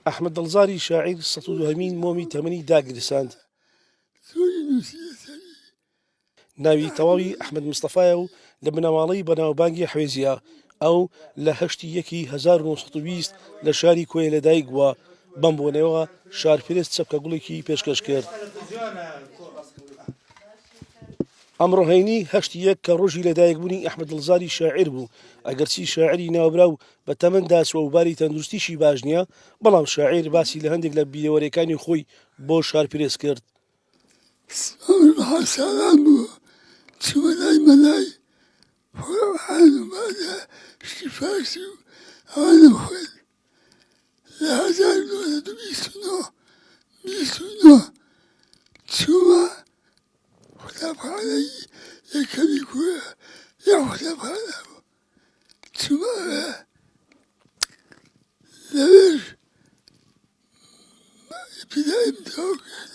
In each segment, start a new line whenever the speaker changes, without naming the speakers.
ئەحمەد دڵزاری شاعیر ١٢هەمین مۆمی تەمەنی داگرساند. ناوی تەواوی ئەحمەد مستەفایە و لە بنەماڵەی بەناوبانگی حوێزیە. ئەو لە 1920 لە شاری کۆیە لەدایک بووە. بەم بۆنەوە شارپرست چەپکە گوڵێکی پێشکەش کرد. ئەمڕۆهەینی 8 کە ڕۆژی لەدایکبوونی ئەحمەد دڵزاری شاعیر بوو. ئەگەرچی شاعری ناوبراو بە تەمەندا چووە و باری تەندروستیشی باش نییە، بەڵام شاعیر باسی لە هەندێک لە بیرەوەریەکانی خۆی بۆ شارپرست کرد.
چووە لای مەلای فۆرەوەحان و مادە شتی فارسی و ئەوانە خوێن لە 1929 چوومە قوتابخانەی یەکەمی کوێە یا قوتابخانە بوو. چوومە لەوێش ئیبتیدایم تەواو کرد،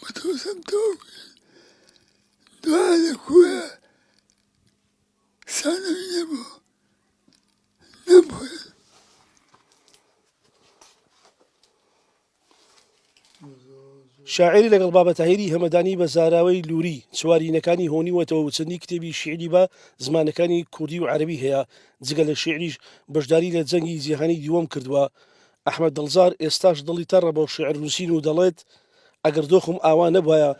مەتۆسەم تەواو کرد. دوای لە کوێە سانەوی نەبوو، نەمخوێن.
شاعری لەگەڵ بابە تاهیری هەمەدانی بە زاراوەی لووری چوارینەکانی هۆنیوەتەوە و چەندی کتێبی شیعری بە زمانەکانی کوردی و عەرەبی هەیە. جگە لە شیعریش بەشداری لە جەنگی جیهانی دووەم کردووە. ئەحمەد دڵزار ئێستاش دڵی تەڕە بۆ شیعر نووسین و دەڵێت ئەگەر دۆخم ئاوا نەبوایە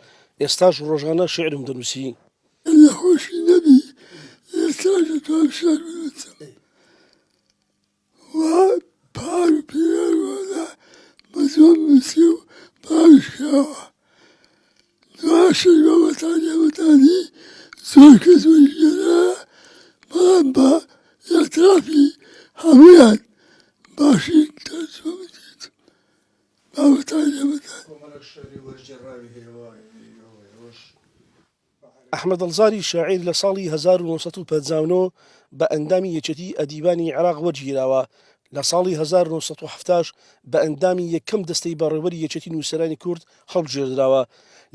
ئێستاش ڕۆژانە شیعرم دەنووسی.
نەخۆشی نەبی ئێستاش دەتوانم شێعر بنووسم. وا پار و پیرەوەدا بە زۆر نووسی و پاریش کراوە. دواشەی بابەتانی زۆر کەس وەرگێڕایە، بەڵام بە ئێعترافی هەموویان باشی تەرجەمە دێتم. بابەتانی هەمەدانی
ئەحمەد دڵزاری شاعیر لە ساڵی 1950 بە ئەندامی یەکێتی ئەدیبانی عێراق وەرگیراوە. لە ساڵی 1970 بە ئەندامی یەکەم دەستەی بەڕێوەری یەکێتی نووسەرانی کورد هەڵبژێردراوە.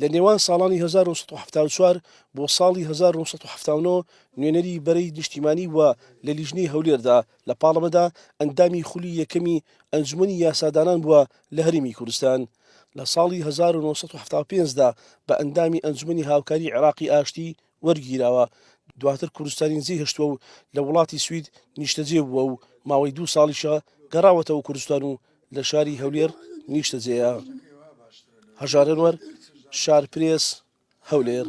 لە نێوان ساڵانی 1974 بۆ ساڵی 1970 نوێنەری بەرەی نیشتیمانی وە لە لیژنەی هەولێردا. لە پاڵەمەدا ئەندامی خولی یەکەمی ئەنجومەنی یاسادانان بووە لە هەرێمی کوردستان. لە ساڵی 1975دا بە ئەندامی ئەنجومەنی هاوکاری عێراقی ئاشتی وەرگیراوە. دواتر کوردستانی نزیک هەشتووە و لە وڵاتی سوید نیشتەجێ بووە و ماوەی 2 ساڵیشە گەڕاوەتەوە کوردستان و لە شاری هەولێر نیشتەجێیە. هەژار ئەنوەر، شارپرێس، هەولێر.